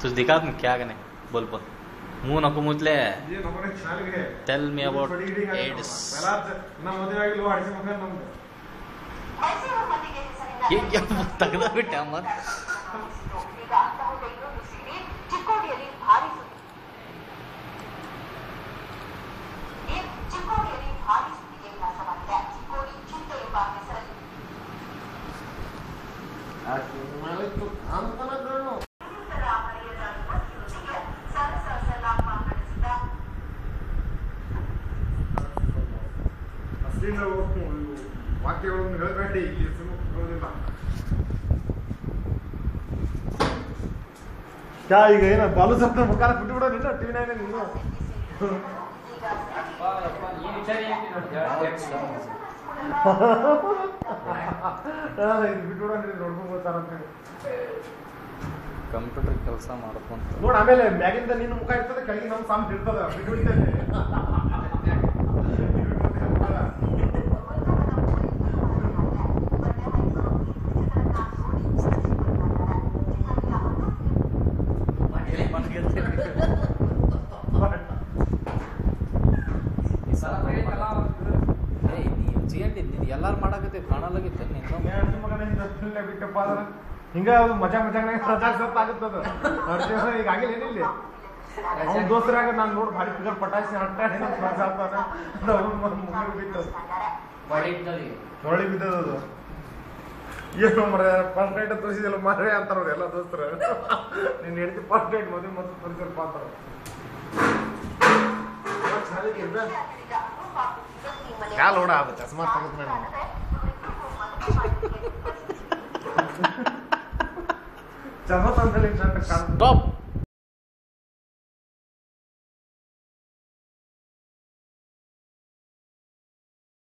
तुझे दिखा तुम क्या करने बोल बोल मुंह नको मुतले टेल मी अबाउट एड्स ये क्या तगड़ा बेटा मत ವಾಕ್ಯಗಳನ್ನು ಹೇಳಬೇಡಿ ಇಲ್ಲಿ ಸುಮ್ಮನೆ ಕ್ಯಾ ಈಗ ಏನ ಬಾಲು ಸತ್ತ ಮುಖಾನ ಬಿಟ್ಟು ಬಿಡೋ ನಿನ್ನ ಟಿವಿ ನೈನ್ ನೀನು ಬಿಟ್ಟು ಬಿಡೋ ನೋಡ್ಕೊಂಡು ಹೋಗ್ತಾರಂತೇಳಿ ಕಂಪ್ಯೂಟರ್ ಕೆಲಸ ಮಾಡ್ಕೊಂತ ನೋಡ್ ಆಮೇಲೆ ಮ್ಯಾಗಿಂದ ನಿನ್ನ ಮುಖ ಇರ್ತದೆ ಕೆಳಗೆ ನಮ್ಮ ಸಾಮ್ ಇರ್ತದ ಬಿಟ್ಟು ಬಿಡ್ತೇನೆ ಎಲ್ಲಾರು ಮಾಡಕತ್ತೆ ಕಾಣಲಾಗಿತ್ತು ಬಿಟ್ಟಪ್ಪ ಹಿಂಗ ಅದು ಮಜಾ ಮಜಾಗ ಸತ್ ಆಗುತ್ತದ ಈಗ ಆಗಿಲ್ಲ ಏನಿಲ್ಲ ಅವ್ನ ದೋಸ್ತರಾಗ ನಾನು ನೋಡಿ ಭಾರಿ ಫಿಗರ್ ಪಟಾಯಿಸಿ ಹಟ್ಟಾಡಿ ಹೊಳಿ ಬಿದ್ದದು ಏನು ಮರ ಫಸ್ಟ್ ನೈಟ್ ತೋರಿಸಿದಿಲ್ಲ ಮರ್ರೆ ಅಂತಾರ ಎಲ್ಲ ದೋಸ್ತರು ನಿನ್ನ ಹೆಂಡತಿ ಫಸ್ಟ್ ನೈಟ್ ಮದುವೆ ಮತ್ತು ತೋರಿಸಲ್ಪ ಅಂತಾರ ಕಾಲ್ ಓಡ ಆಗುತ್ತೆ ಚಸ್ಮಾ ತೆಗೆದ್ ಮೇಡಮ್ ಚಸ್ಮಾ ತಂದಲ್ಲಿ ಸ್ಟಾಪ್